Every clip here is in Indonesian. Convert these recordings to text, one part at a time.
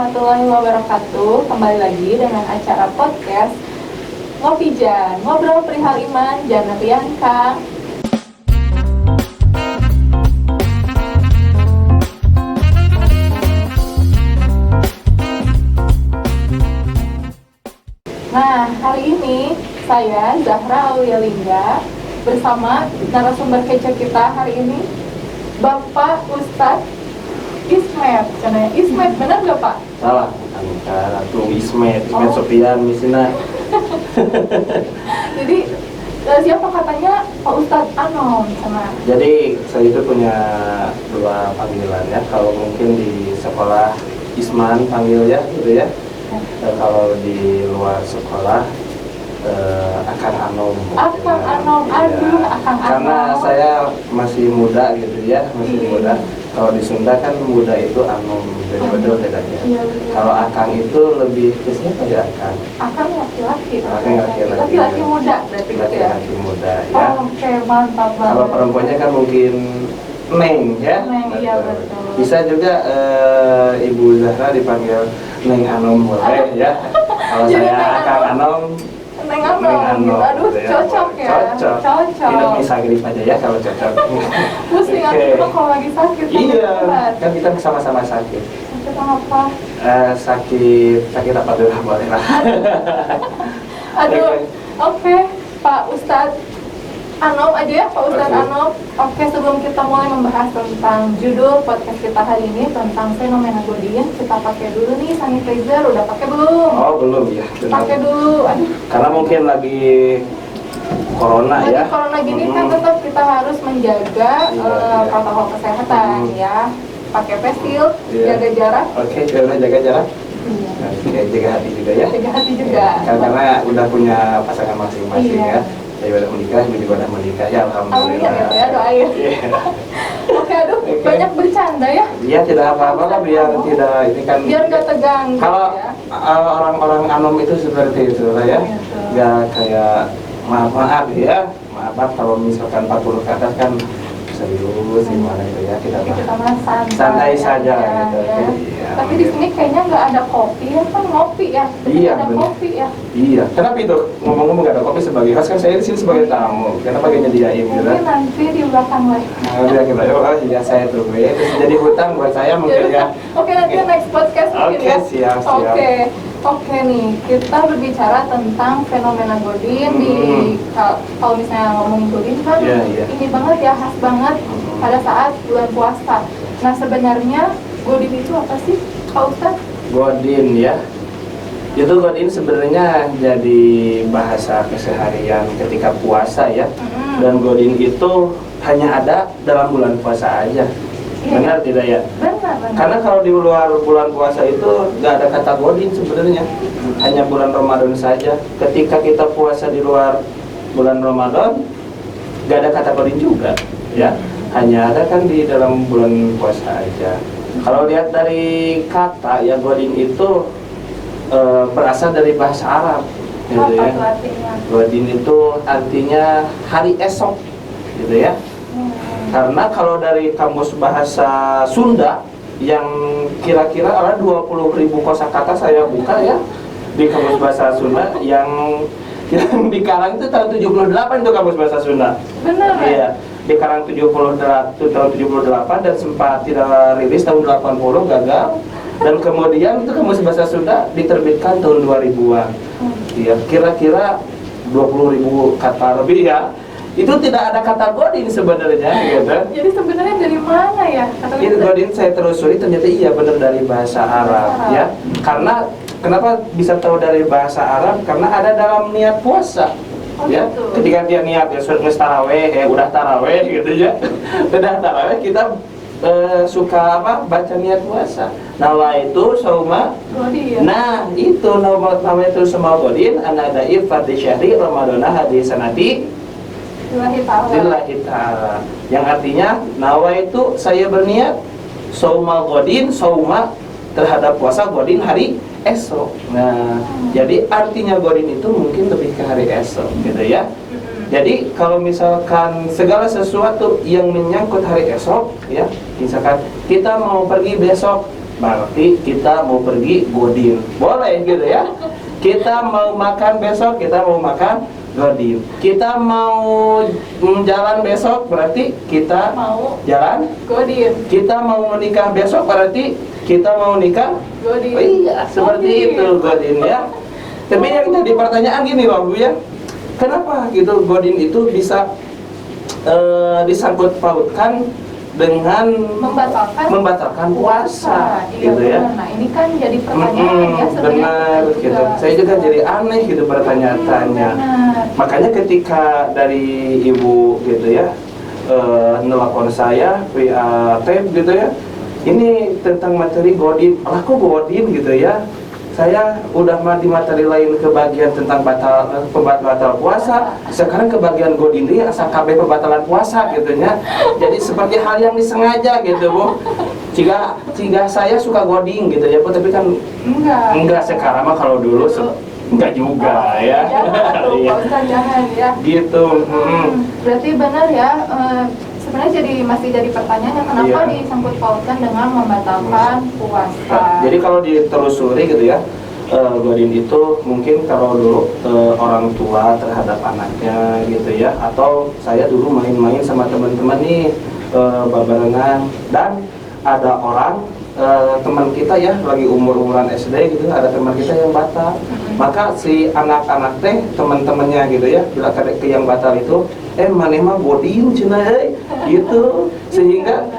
warahmatullahi wabarakatuh. Kembali lagi dengan acara podcast Ngopi Jan, ngobrol perihal iman, Jana Priyanka. Nah, hari ini saya Zahra Aulialingga bersama narasumber kece kita hari ini, Bapak Ustadz Ismet. Karena Ismet, benar nggak Pak? Salah, bukan Ratu Ismet Sofian Misina. Jadi siapa katanya Pak Ustadz Anom sama. Jadi saya itu punya dua panggilan ya. Kalau mungkin di sekolah Isman panggil ya, gitu ya. Dan kalau di luar sekolah Akang Anom. Akang Anom, aduh, Akang Anom. Karena saya masih muda gitu ya, masih muda. Kalau di Sunda kan muda itu Anom, beda bedanya. Iya. Kalau Akang itu lebih ke siapa ya Akang? Akang laki-laki. Akang laki-laki. Laki-laki muda berarti gitu ya. Laki-laki muda ya. Oke, mantap banget. Kalau perempuannya kan mungkin Neng ya. Neng, iya betul. Bisa juga Ibu Zahra dipanggil Neng Anom boleh ya. Kalau Jadi saya Neng Akang Anom, Neng Anom, gitu. Aduh, gitu ya. cocok ya. Cocok. Minum misagrip aja ya kalau cocok. Pusing aku Oke. kalau lagi sakit. Iya, berat. kan kita sama-sama sakit. Sakit apa? Sakit apa dulu boleh lah. Aduh, oke, Pak Ustadz Anom aja ya, Pak Ustadz Oke. Anom. Oke, sebelum kita mulai membahas tentang judul podcast kita hari ini tentang fenomena Godin, kita pakai dulu nih sanitizer. Udah pakai belum? Oh belum ya. benar. Pakai dulu. Aduh, Karena mungkin lagi corona lagi ya. corona gini kan tetap kita harus menjaga Iya. protokol kesehatan ya. Pakai face shield, Iya. jaga jarak. Oke, udah jaga jarak. Iya. Oke, jaga hati juga ya. Jaga hati juga. Karena udah punya pasangan masing-masing Iya. ya. Saya udah menikah, ibu juga udah menikah ya, Amin alhamdulillah. ya, doain. Iya. Oke, aduh, Oke. banyak bercanda ya. Iya, tidak apa-apa lah biar tidak ini kan. Biar nggak tegang gitu Kalau ya. orang-orang Anom itu seperti itu lah ya. Iya, betul. Nggak kayak maaf ya. Maaf kalau misalkan 40 ke atas kan serius gimana itu ya, kita Kita mah mah santai saja ya, gitu. ya. Iya, Tapi di sini kayaknya nggak ada kopi ya, kan ngopi ya. Tapi Iya, nggak ada bener. kopi ya. Iya, kenapa itu? Ngomong-ngomong gak ada kopi sebagai host, kan saya di sini sebagai tamu. Kenapa gak nyediain gitu? Mungkin nanti di belakang lah. Nah, biar kita, oh iya saya tunggu ya. Terus jadi hutang buat saya mungkin ya. Oke, nanti next podcast mungkin Oke, ya. siap. Oke nih, kita berbicara tentang fenomena Godin di kalau misalnya ngomongin Godin kan Iya, iya. ini banget ya, khas banget pada saat bulan puasa. Nah, sebenarnya Godin itu apa sih, Pak Ustadz? Godin ya. Itu Godin sebenarnya jadi bahasa keseharian ketika puasa ya. Dan Godin itu hanya ada dalam bulan puasa aja. Iya. Benar tidak ya? Benar. Karena kalau di luar bulan puasa itu nggak ada kata Godin sebenarnya, hanya bulan Ramadan saja. Ketika kita puasa di luar bulan Ramadan, nggak ada kata Godin juga, ya. Hanya ada kan di dalam bulan puasa aja. Kalau lihat dari kata ya, Godin itu berasal dari bahasa Arab, gitu Apa ya. itu artinya? Godin itu artinya hari esok, gitu ya. Karena kalau dari kamus bahasa Sunda yang kira-kira ada 20.000 kosakata saya buka ya di kamus bahasa Sunda yang dikarang itu tahun 78 itu kamus bahasa Sunda. Benar ya? Iya, dikarang 78 tahun 78 dan sempat tidak rilis tahun 80 gagal dan kemudian itu kamus bahasa Sunda diterbitkan tahun 2000-an. Iya, kira-kira 20.000 kata lebih ya. Itu tidak ada kata Godin sebenarnya gitu. Jadi sebenarnya dari mana ya? Itu Godin saya telusuri ternyata iya benar dari bahasa Arab ya. Karena kenapa bisa tahu dari bahasa Arab? Karena ada dalam niat puasa. Oh, Ya, gitu. ketika dia niat ya taraweh ya udah taraweh gitu ya. Udah taraweh kita suka apa? Baca niat puasa. Nawa itu sauma. Godin. Nah, itu nama itu sama Godin anada ifati syahri ramadana hadis sanati Lillahi ta'ala. lillahi ta'ala, yang artinya nawa itu saya berniat sauma Godin, sauma terhadap puasa Godin hari esok. Nah, jadi artinya Godin itu mungkin lebih ke hari esok gitu ya. Jadi kalau misalkan segala sesuatu yang menyangkut hari esok ya, misalkan kita mau pergi besok berarti kita mau pergi godin, boleh gitu ya. Kita mau makan besok, kita mau makan godin. Kita mau jalan besok, berarti kita Mau jalan godin. kita mau menikah besok, berarti kita mau nikah. Godin. Oh iya, seperti itu godin ya. Tapi yang jadi pertanyaan gini loh Bu ya, kenapa gitu godin itu bisa disangkut pautkan dengan membatalkan puasa Iya, gitu ya. benar. Nah ini kan jadi pertanyaan ya sebenarnya. Benar gitu. Saya juga jadi aneh gitu bertanya-tanya. Makanya ketika dari ibu gitu ya nelpon saya via tape gitu ya, ini tentang materi godin, aku godin gitu ya. Saya udah di materi lain kebagian tentang batal puasa, sekarang kebagian godin dia asal KB pembatalan puasa gitu ya. Jadi seperti hal yang disengaja gitu Bu. Jika saya suka goding gitu ya Bu, tapi kan enggak sekarang mah, kalau dulu enggak juga ya. Jangan ya. Gitu. Berarti benar ya. Sebenarnya masih jadi pertanyaan kenapa disangkut pautkan dengan membatalkan puasa. Jadi kalau ditelusuri gitu ya, godin itu mungkin kalau dulu orang tua terhadap anaknya gitu ya, atau saya dulu main-main sama teman-teman nih babarengan, dan ada orang teman kita ya lagi umur-umuran SD gitu, ada teman kita yang batal, maka si anak-anak teh teman-temannya gitu ya bila ke yang batal itu maneh mah godin cenah gitu, sehingga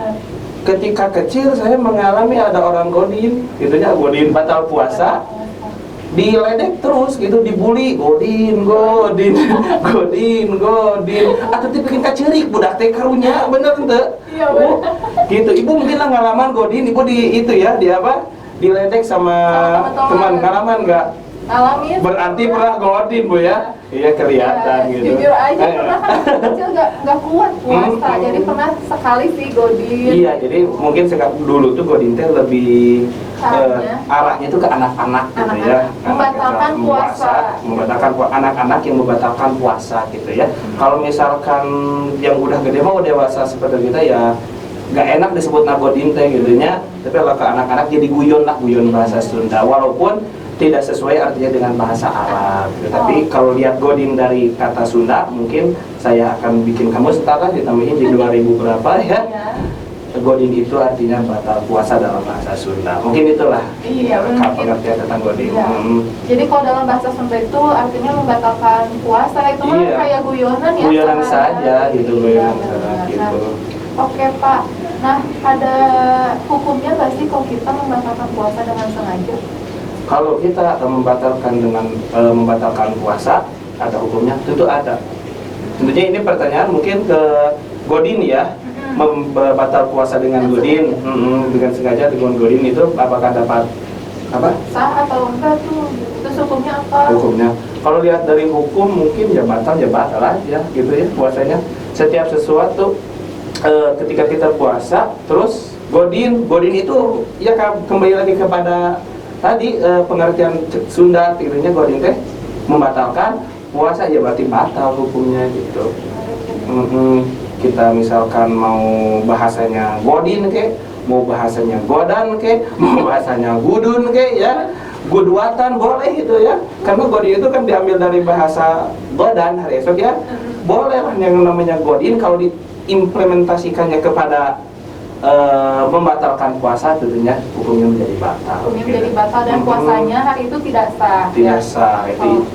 ketika kecil saya mengalami ada orang godin gitu ya, godin batal puasa, diledek terus gitu, dibully godin atau bikin kacerik budak teh karunya bener ente. Iya, bener. Gitu ibu mungkin lah ngalaman godin, ibu di itu ya di apa, diledek sama teman, ngalaman nggak? Alamin. Berarti pernah godin Bu ya? Iya kelihatan gitu. Jujur aja pernah kan kecil nggak kuat puasa, jadi pernah sekali sih godin. Iya, jadi mungkin dulu tuh godin teh lebih arahnya tuh ke anak-anak gitu ya. Membatalkan puasa. Membatalkan anak-anak yang membatalkan puasa gitu ya. Kalau misalkan yang udah gede mau dewasa seperti kita ya nggak enak disebut godin teh gitu ya. Tapi kalau ke anak-anak jadi guyon bahasa Sunda, walaupun tidak sesuai artinya dengan bahasa Arab. Tapi kalau lihat godin dari kata Sunda, mungkin saya akan bikin kamu setara ditambahin di 2000 berapa ya. Godin itu artinya batal puasa dalam bahasa Sunda. Mungkin itulah pengertian tentang godin. Jadi kalau dalam bahasa Sunda itu artinya membatalkan puasa, itu mah kayak guyonan ya. Guyonan saja gitu, guyonan gitu. Oke Pak. Nah, ada hukumnya nggak sih kalau kita membatalkan puasa dengan sengaja? Kalau kita membatalkan puasa, ada hukumnya? Tentu ada. Tentunya ini pertanyaan mungkin ke godin ya, membatal puasa dengan godin, dengan sengaja dengan godin itu apakah dapat apa? Sah atau enggak tuh? Terus hukumnya apa? Hukumnya, kalau lihat dari hukum mungkin ya batal aja gitu ya puasanya. Setiap sesuatu ketika kita puasa, terus godin itu ya kembali lagi kepada tadi pengertian Sunda artinya godin teh membatalkan puasa, ya berarti batal hukumnya gitu. Kita misalkan mau bahasanya godin ke, mau bahasanya godan ke, mau bahasanya gudun ke ya, guduatan boleh gitu ya, karena godin itu kan diambil dari bahasa godan hari esok ya, boleh lah yang namanya godin kalau diimplementasikannya kepada membatalkan puasa, tentunya hukumnya menjadi batal. Hukumnya menjadi batal dan puasanya hari itu tidak sah. Tidak sah itu.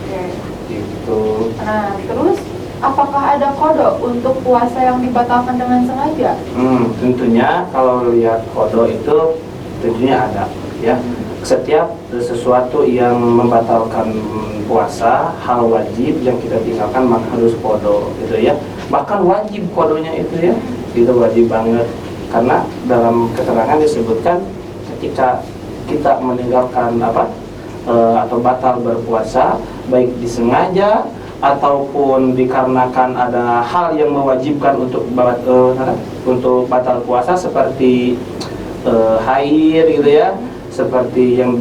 Gitu. Nah, terus apakah ada kodok untuk puasa yang dibatalkan dengan sengaja? Tentunya kalau lihat kodok itu tentunya ada ya. Setiap sesuatu yang membatalkan puasa, hal wajib yang kita tinggalkan maka harus kodok gitu ya. Bahkan wajib kodonya itu ya, itu wajib banget. Karena dalam keterangan disebutkan ketika kita meninggalkan atau batal berpuasa, baik disengaja ataupun dikarenakan ada hal yang mewajibkan untuk batal puasa seperti haid gitu ya, seperti yang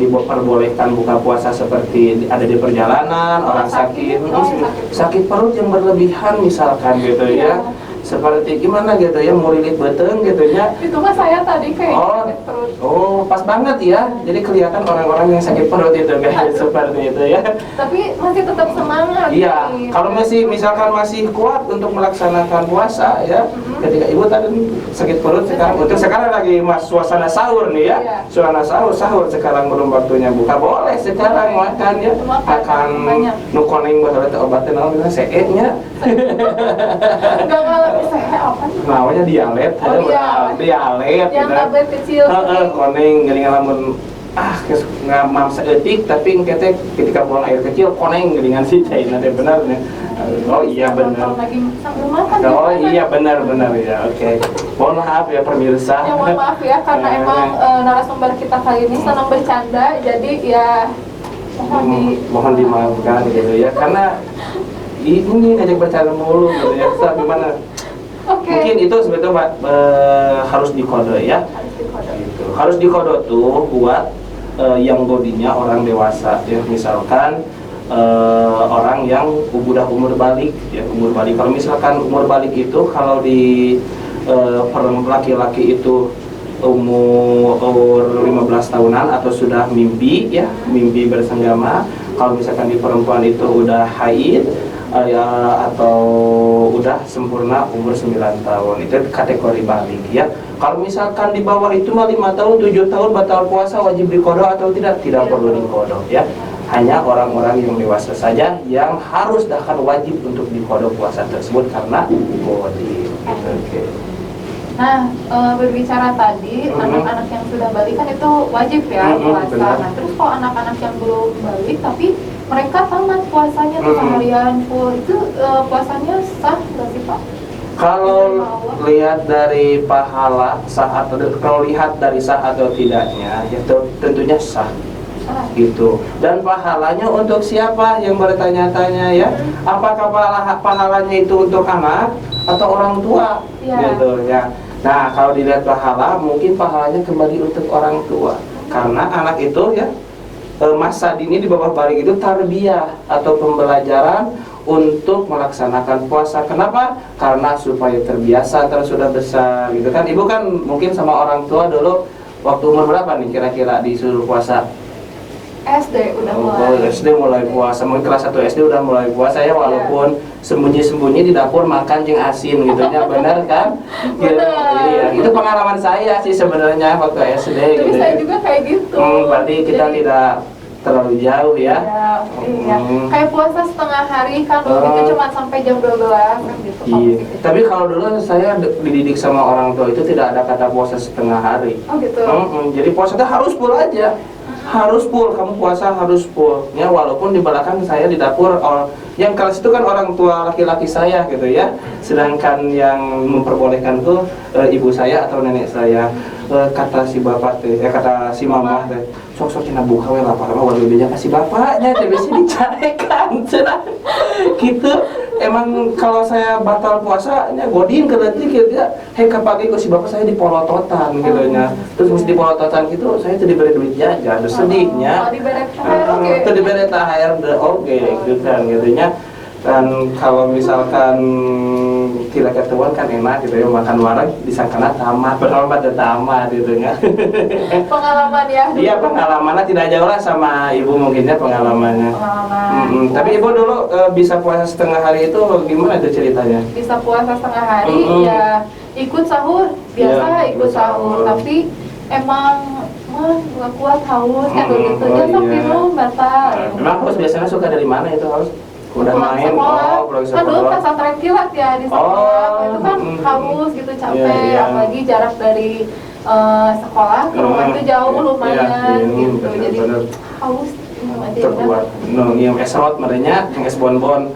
diperbolehkan buka puasa seperti ada di perjalanan, orang sakit perut yang berlebihan misalkan gitu ya. seperti gimana gitu ya, mau lilit beteng gitu ya. Itu mah saya tadi kayak sakit perut. Oh, pas banget ya. Jadi kelihatan orang-orang yang sakit perut itu guys, seperti itu ya. Tapi masih tetap semangat. Iya, nih. kalau misalkan masih kuat untuk melaksanakan puasa ya, ketika ibu tadi sakit perut sekarang, untuk sekarang lagi suasana sahur nih ya, Iya. suasana sahur sekarang belum waktunya buka, boleh sekarang makan ya, makan nukoning bahwa obatnya namanya seetnya. Enggak ngalami saya apa nih? Namanya dialet, Oh, dialet yang gitu. tablet kecil. Koneng gini ngalamun nggak mamsa etik tapi engke ketika buang air kecil koneng dengan si China teh benar nih. Oh iya benar. Lagi sambil makan. Oh iya benar ya. Oke. Mohon maaf ya pemirsa. Ya mohon maaf ya karena emang narasumber kita kali ini senang bercanda, jadi ya mohon dimaafkan gitu ya, karena ini ngajak bercanda mulu gitu ya. So, gimana? Mungkin itu sebetulnya harus dikode ya. Gitu. Harus dikode tuh buat yang bodinya orang dewasa ya, misalkan orang yang udah umur balik ya, umur balik. Kalau misalkan umur balik itu kalau di laki-laki itu umur 15 tahunan atau sudah mimpi ya, mimpi bersenggama. Kalau misalkan di perempuan itu udah haid ya, atau udah sempurna umur 9 tahun, itu kategori balik ya. Kalau misalkan di bawah itu 5 tahun, 7 tahun batal puasa, wajib dikodok atau tidak? Tidak perlu dikodok ya. Hanya orang-orang yang dewasa saja yang harus bahkan wajib untuk dikodok puasa tersebut karena body. Oke. Nah, berbicara tadi, anak-anak yang sudah balik kan itu wajib ya puasa. Nah, terus kalau anak-anak yang belum balik tapi mereka tamat puasanya tuh seharian full, itu puasanya sah nggak sih Pak? Kalau lihat dari pahala sah atau kalau lihat dari sah atau tidaknya, itu tentunya sah. Gitu. Dan pahalanya untuk siapa yang bertanya-tanya ya? Apakah pahalanya itu untuk anak atau orang tua? Gitu ya. Nah, kalau dilihat pahala, mungkin pahalanya kembali untuk orang tua. Karena anak itu ya, masa dini di bawah balik itu tarbiyah atau pembelajaran untuk melaksanakan puasa. Kenapa? Karena supaya terbiasa terus sudah besar gitu kan. Ibu kan mungkin sama orang tua dulu waktu umur berapa nih kira-kira disuruh puasa? SD udah mulai. SD mulai puasa, mungkin kelas 1 SD udah mulai puasa ya, walaupun sembunyi-sembunyi di dapur makan jeung asin gitu ya, benar kan? Benar. Iya, itu pengalaman saya sih sebenarnya waktu SD. Tapi gitu. saya juga kayak gitu. Berarti kita tidak terlalu jauh ya. Iya. Kayak puasa setengah hari kan, itu cuma sampai jam 12 kan gitu. Iya. Tapi kalau dulu saya dididik sama orang tua itu tidak ada kata puasa setengah hari. Oh gitu. Jadi puasa itu harus full aja. Harus full, kamu puasa harus full ya, walaupun di belakang saya di dapur yang kelas itu kan orang tua laki-laki saya gitu ya, sedangkan yang memperbolehkan tuh ibu saya atau nenek saya. Kata si bapak teh, kata si mama teh, sok-sok cina buka we lapar mah waduh dia kasih bapaknya teh bisa dicarekan cenah. Gitu. Emang kalau saya batal puasanya godin ke detik gitu ya, kapagi ku si bapak saya dipolototan gitu nya. Terus mesti dipolototan gitu, saya teu diberi duit jajan, terus sedihnya. Teu diberi THR oge gitu kan gitu nya. Dan kalau misalkan tidak ketemuan kan enak gitu ya, makan warung disangkana tamat, padahal pada tamat gitu ya. Pengalaman ya. Iya, pengalamannya tidak jauh lah sama ibu mungkinnya pengalamannya. Tapi ibu dulu bisa puasa setengah hari itu gimana itu ceritanya? Bisa puasa setengah hari ya ikut sahur, biasa ikut sahur, tapi emang nggak kuat haus gitu ya, sampai belum batal. Memang haus biasanya suka dari mana itu haus? Udah main, pulang sekolah. Dulu pesantren kilat ya di sekolah, itu kan haus gitu, capek, apalagi jarak dari sekolah ke rumah itu jauh lumayan gitu, jadi haus. Terbuat, yang es rot merenya, yang es bonbon.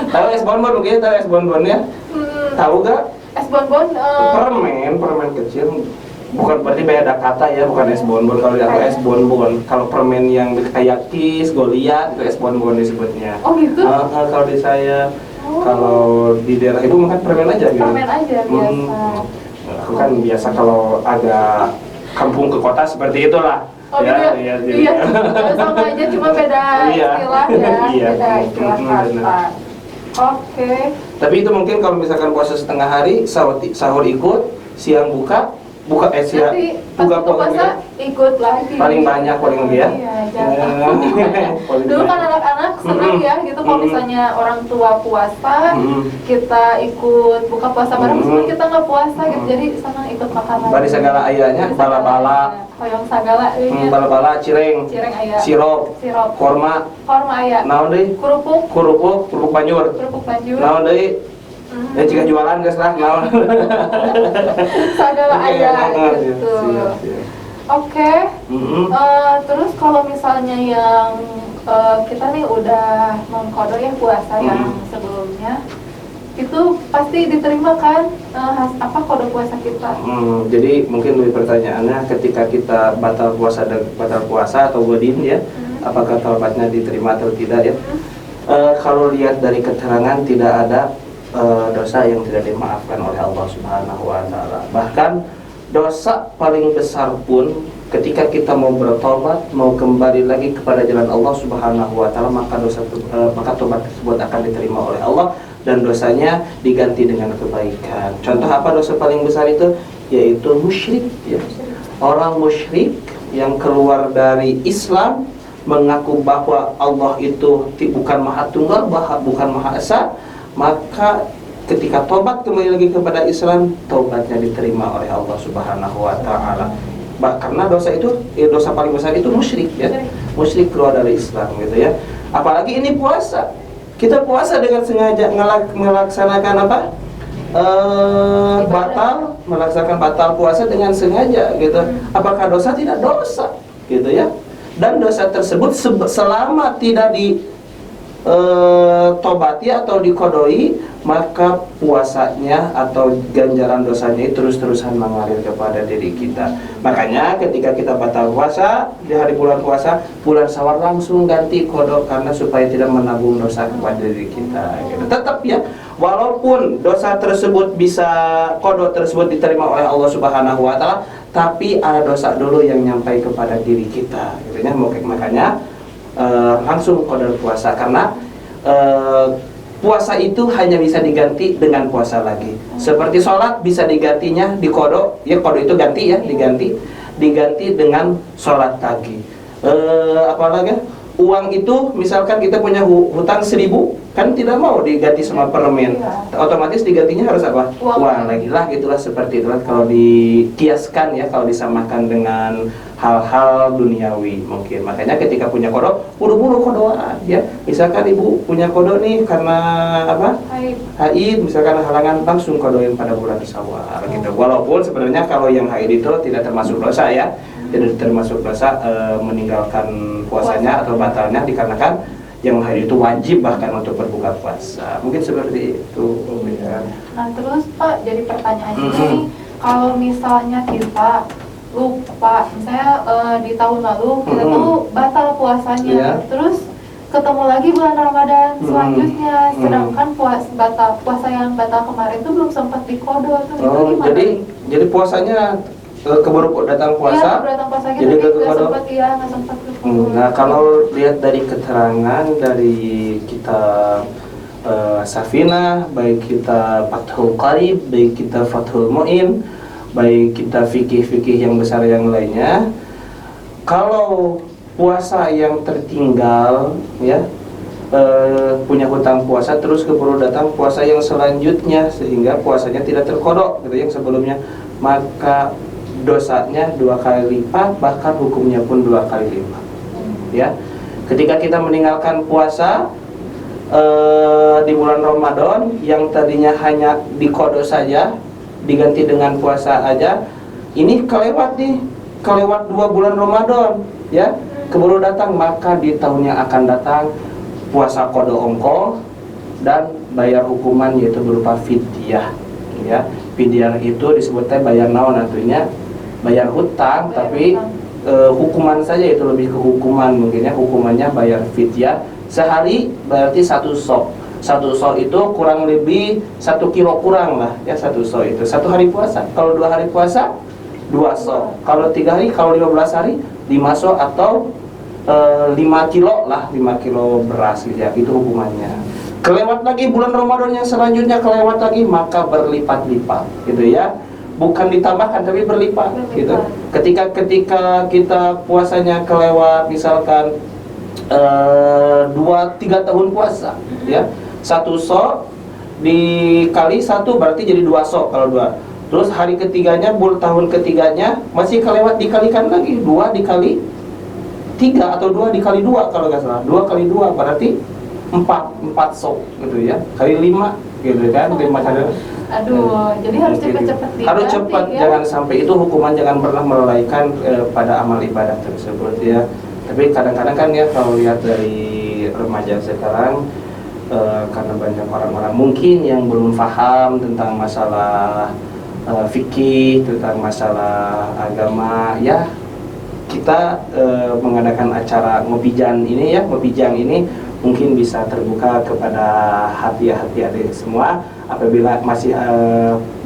Tahu es bonbon mungkin, tahu es bonbon ya? Tahu gak? Es bonbon permen kecil. Bukan, berarti beda kata ya, bukan es bonbon. Kalau aku es bonbon, kalau permen yang kayak Kiss, Goliath, itu es bonbon disebutnya. Oh gitu? Kalau di saya, kalau di daerah ibu makan permen aja gitu. Permen aja biasa. Aku kan biasa kalau agak kampung ke kota seperti itulah. Oh ya, iya, sama aja cuma beda istilah ya, beda istilah kata. Oke. Tapi itu mungkin kalau misalkan puasa setengah hari, sahur ikut, siang buka siang Nanti pas buka buka puasa ikut lagi. paling banyak paling lebih ya. Iya, jangan. Paling Dulu kan banyak. anak-anak senang ya gitu kalau misalnya orang tua puasa, kita ikut buka puasa bareng meskipun kita nggak puasa gitu. Jadi senang ikut makan. Bari segala ayahnya, bala-bala, hoyong sagala ini. bala-bala, cireng, Aya. sirop, Sirop. korma, Aya. naon deui? Kerupuk Kerupuk banjur. banjur. Naon deui? Ya jika jualan geus lah naon. Sagala Oke, aya siap, gitu. siap. Oke. Terus kalau misalnya yang kita nih udah mengkodo ya puasa yang sebelumnya, itu pasti diterima kan apa kode puasa kita? Jadi mungkin dari pertanyaannya ketika kita batal puasa atau godin ya, apakah taubatnya diterima atau tidak ya? Kalau lihat dari keterangan tidak ada dosa yang tidak dimaafkan oleh Allah Subhanahu wa taala. Bahkan dosa paling besar pun ketika kita mau bertobat, mau kembali lagi kepada jalan Allah Subhanahu wa taala, maka tobat tersebut akan diterima oleh Allah dan dosanya diganti dengan kebaikan. Contoh apa dosa paling besar itu? Yaitu musyrik ya. Orang musyrik yang keluar dari Islam, mengaku bahwa Allah itu bukan Maha Tunggal, bukan Maha Esa, maka ketika tobat kembali lagi kepada Islam, tobatnya diterima oleh Allah Subhanahu wa taala. Karena dosa itu dosa paling besar itu musyrik ya. Musyrik keluar dari Islam gitu ya. Apalagi ini puasa. Kita puasa dengan sengaja melaksanakan apa? Melaksanakan batal puasa dengan sengaja gitu. Apakah dosa? Tidak dosa gitu ya. Dan dosa tersebut selama tidak tobati atau dikodoi, maka puasanya atau ganjaran dosanya itu terus-terusan mengalir kepada diri kita. Makanya ketika kita batal puasa di hari bulan puasa, bulan Syawal langsung ganti kodok karena supaya tidak menabung dosa kepada diri kita gitu. Tetap ya, walaupun dosa tersebut kodok tersebut diterima oleh Allah Subhanahu wa taala, tapi ada dosa dulu yang nyampai kepada diri kita gitu ya. Makanya langsung kodok puasa karena puasa itu hanya bisa diganti dengan puasa lagi. Seperti sholat bisa digantinya di kodo, ya kodo itu ganti ya, diganti dengan sholat lagi. Apalagi uang itu misalkan kita punya hutang 1.000, kan tidak mau diganti sama permen, otomatis digantinya harus apa? Uang lagi lah, gitulah seperti itulah kalau dikiaskan ya, kalau disamakan dengan hal-hal duniawi mungkin. Makanya ketika punya kodok, buru-buru kodoan ya. Misalkan ibu punya kodok nih karena apa? Haid, misalkan halangan, langsung kodoin pada bulan Syawal gitu. Walaupun sebenarnya kalau yang haid itu tidak termasuk dosa ya, tidak termasuk dosa meninggalkan puasanya atau batalnya dikarenakan yang haid itu wajib bahkan untuk berbuka puasa. Mungkin seperti itu ya. Nah terus Pak, jadi pertanyaannya nih, kalau misalnya kita lupa, misalnya di tahun lalu kita tuh batal puasanya, terus ketemu lagi bulan Ramadan selanjutnya, sedangkan puasa yang batal kemarin tuh belum sempat dikodo tuh, itu gimana? Jadi puasanya keburu datang puasa, jadi nggak sempat dikodo. Nah kalau lihat dari keterangan dari kitab Safinah, baik kita Fathul Qarib, baik kita Fathul Mu'in, baik kita fikih-fikih yang besar yang lainnya, kalau puasa yang tertinggal ya, punya hutang puasa terus keburu datang puasa yang selanjutnya sehingga puasanya tidak terkodok gitu yang sebelumnya, maka dosanya 2 kali lipat, bahkan hukumnya pun 2 kali lipat ya. Ketika kita meninggalkan puasa di bulan Ramadan yang tadinya hanya dikodok saja, diganti dengan puasa aja, ini kelewat 2 bulan Ramadan ya, keburu datang, maka di tahun yang akan datang puasa kodo ongkol dan bayar hukuman yaitu berupa fidyah ya. Fidyah itu disebutnya bayar naon, artinya bayar hutang, tapi hukuman saja, itu lebih ke hukuman mungkin ya, hukumannya bayar fidyah sehari, berarti 1 sok. 1 sok itu kurang lebih 1 kilo kurang lah ya, 1 sok itu 1 hari puasa. Kalau 2 hari puasa 2 sok, kalau 3 hari, kalau 15 hari 5 sok atau 5 kilo lah, 5 kilo beras gitu ya, itu hukumannya. kelewat lagi bulan Ramadan yang selanjutnya, kelewat lagi, maka berlipat-lipat gitu ya. Bukan ditambahkan tapi berlipat gitu. Ketika kita puasanya kelewat misalkan 2-3 tahun puasa ya, 1 dikali 1 berarti jadi 2 kalau 2. Terus hari ketiganya, tahun ketiganya masih kelewat, dikalikan lagi 2 dikali 3 atau 2 dikali 2 kalau nggak salah. 2 kali 2 berarti 4 gitu ya, kali 5 gitu kan, 5 kali. Aduh, jadi harus cepet-cepet harus cepat ya? Jangan sampai itu hukuman, jangan pernah melalaikan pada amal ibadah tersebut ya. Tapi kadang-kadang kan ya, kalau lihat dari remaja sekarang, karena banyak orang-orang mungkin yang belum paham tentang masalah fikih, tentang masalah agama ya, kita mengadakan acara ngobijang ini mungkin bisa terbuka kepada hati-hati adik semua. Apabila masih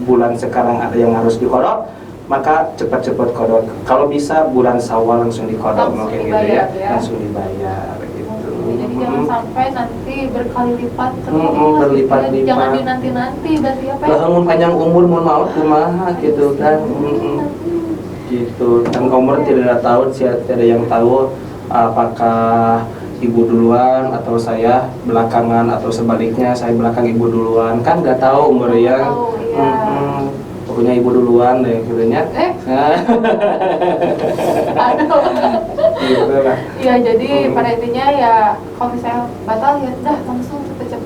bulan sekarang ada yang harus dikodok, maka cepat-cepat kodok. Kalau bisa bulan Syawal langsung dikodok, mungkin gitu ya, langsung dibayar gitu. Jadi jangan sampai nanti berkali lipat terus, berlipat-lipat. Jangan dinanti-nanti, berarti apa ya? Bangun panjang umur, mohon maaf kumaha gitu kan. Gitu. Kan umur tidak tahu, tidak yang tahu apakah ibu duluan atau saya belakangan, atau sebaliknya saya belakang ibu duluan, kan nggak tahu umur ya. Pokoknya ibu duluan deh katanya. Aduh. Gitu lah. Ya jadi pada intinya ya, kalau misalnya batal ya udah langsung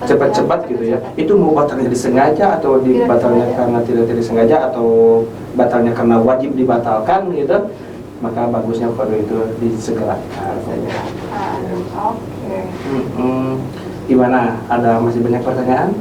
cepet-cepet gitu ya. Itu mau batalnya disengaja atau batalnya karena tidak disengaja, atau batalnya karena wajib dibatalkan gitu, maka bagusnya kalau itu disegerakan saja. Oke. Gimana? Ada masih banyak pertanyaan?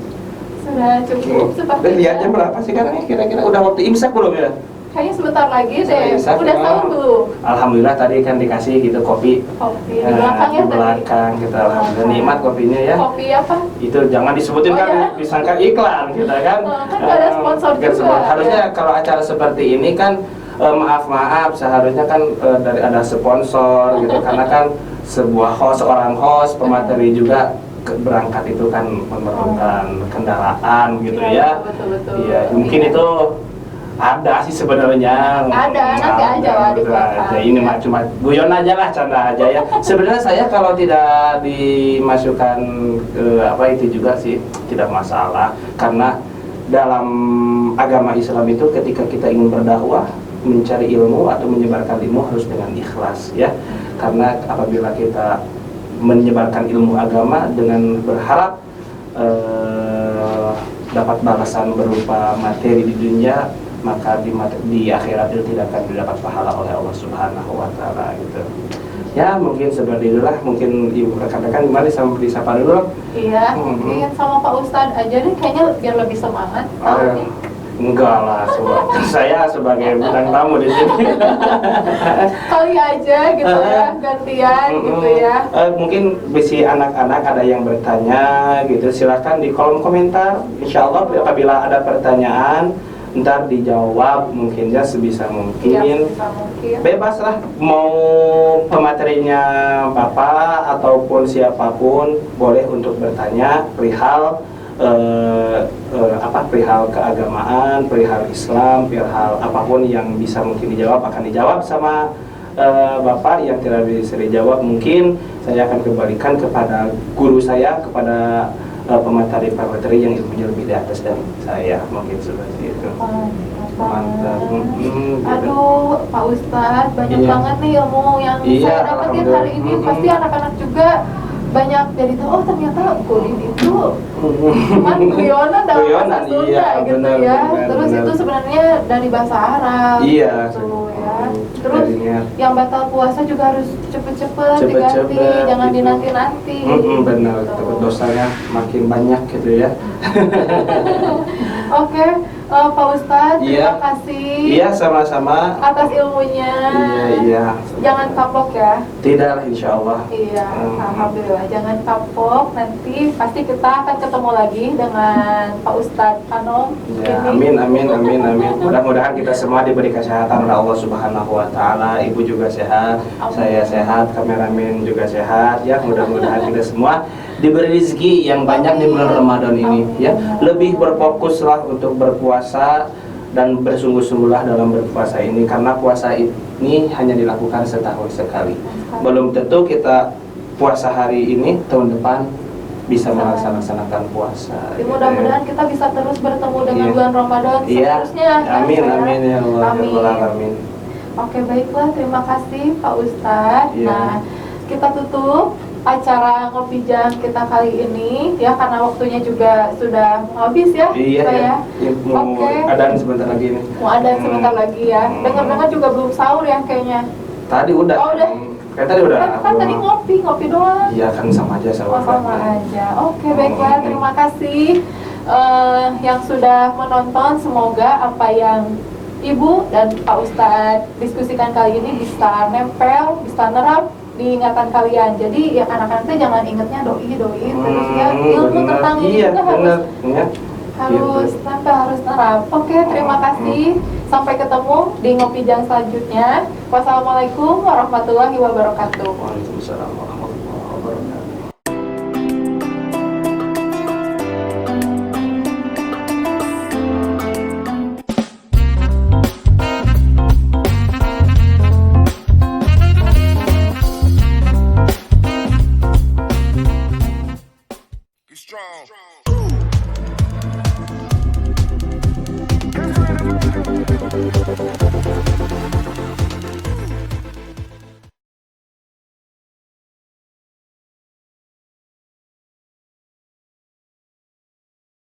Sudah cukup sepertinya. Lihat jam berapa sih sekarang nih? Kira-kira udah waktu imsak belum ya? Kayaknya sebentar lagi deh. Udah sahur belum? Alhamdulillah tadi kan dikasih gitu kopi. Kopi di belakang ya, di belakang kita alhamdulillah nikmat kopinya ya. Kopi apa? Itu jangan disebutin kan, ya? disangka iklan kita kan. Kan nggak ada sponsor juga. Harusnya kalau acara seperti ini kan maaf seharusnya kan ada sponsor gitu, karena kan seorang host pemateri juga berangkat itu kan memerlukan kendaraan gitu ya. Betul. Iya, mungkin itu ada sih sebenarnya. Ada, nanti aja lah di belakang. Ini mah cuma guyon aja lah, canda aja ya. Sebenarnya saya kalau tidak dimasukkan ke itu juga sih tidak masalah, karena dalam agama Islam itu ketika kita ingin berdakwah, mencari ilmu atau menyebarkan ilmu harus dengan ikhlas ya. Karena apabila kita menyebarkan ilmu agama dengan berharap dapat balasan berupa materi di dunia, maka di akhirat itu tidak akan didapat pahala oleh Allah Subhanahu wa taala gitu. Ya, mungkin seperti itulah. Mungkin ibu rekan-rekan gimana, sampai disapa dulu. Iya, mungkin sama Pak Ustadz aja deh, kayaknya biar lebih semangat. Enggak lah, saya sebagai bintang tamu di sini. Kali aja gitu ya, gantian gitu ya. Mungkin bisi anak-anak ada yang bertanya gitu, silahkan di kolom komentar. Insya Allah apabila ada pertanyaan, ntar dijawab mungkin ya sebisa mungkin. Ya, mungkin. Bebas lah, mau pematerinya Bapak ataupun siapapun boleh untuk bertanya perihal perihal keagamaan, perihal Islam, perihal apapun yang bisa mungkin dijawab akan dijawab sama Bapak. Yang tidak bisa dijawab mungkin saya akan kembalikan kepada guru saya, kepada pemateri yang ilmunya lebih di atas dari saya, mungkin seperti itu. Mantap. Gitu. Aduh, Pak Ustadz, banyak banget nih ilmu yang saya dapetin hari ini. Pasti anak-anak juga banyak jadi tahu, oh ternyata Godin itu cuman guyonan dalam bahasa Sunda gitu bener, ya. bener, Terus itu sebenarnya dari bahasa Arab gitu ya. Terus yang batal puasa juga harus cepet-cepet diganti, jangan dinanti-nanti. Benar, takut dosanya makin banyak gitu ya. Oke, Pak Ustadz, terima kasih. Iya, sama-sama. Atas ilmunya. Iya. Jangan kapok ya. Tidak, insya Allah. Iya, alhamdulillah. Jangan kapok. Nanti pasti kita akan ketemu lagi dengan Pak Ustadz Anom. Ya, amin. Mudah-mudahan kita semua diberi kesehatan oleh Allah Subhanahu wa taala. Ibu juga sehat, saya sehat, kameramen juga sehat. Ya, mudah-mudahan kita semua diberi rezeki yang banyak di bulan Ramadan ini, ya. Lebih berfokuslah untuk berpuasa dan bersungguh-sungguhlah dalam berpuasa ini, karena puasa ini hanya dilakukan setahun sekali. Belum tentu kita puasa hari ini tahun depan bisa melaksanakan puasa. Mudah-mudahan kita bisa terus bertemu dengan Iya. bulan Ramadan seterusnya. Amin, ya, amin ya Allah. Amin. Ya Allah, amin. Oke, baiklah, terima kasih Pak Ustadz. Iya. Nah, kita tutup acara ngopi jam kita kali ini ya, karena waktunya juga sudah habis ya. Iya, Pak, ya. Mau Oke. adaan sebentar lagi nih. Mau ada sebentar lagi ya. Dengar-dengar juga belum sahur ya kayaknya. Tadi udah. Oh, udah. Kan tadi udah. Kan tadi ngopi doang. Iya kan sama aja Oh, sama aja. Oke, baiklah, terima kasih yang sudah menonton. Semoga apa yang Ibu dan Pak Ustadz diskusikan kali ini bisa nempel, bisa nerap di ingatan kalian. Jadi ya anak-anak tuh jangan ingetnya doi terus ya, ilmu tentang ini iya, juga bener. Ya. harus nempel, harus nerap. Oke, terima kasih. Sampai ketemu di ngopi jam selanjutnya. Wassalamualaikum warahmatullahi wabarakatuh. Waalaikumsalam warahmatullahi wabarakatuh.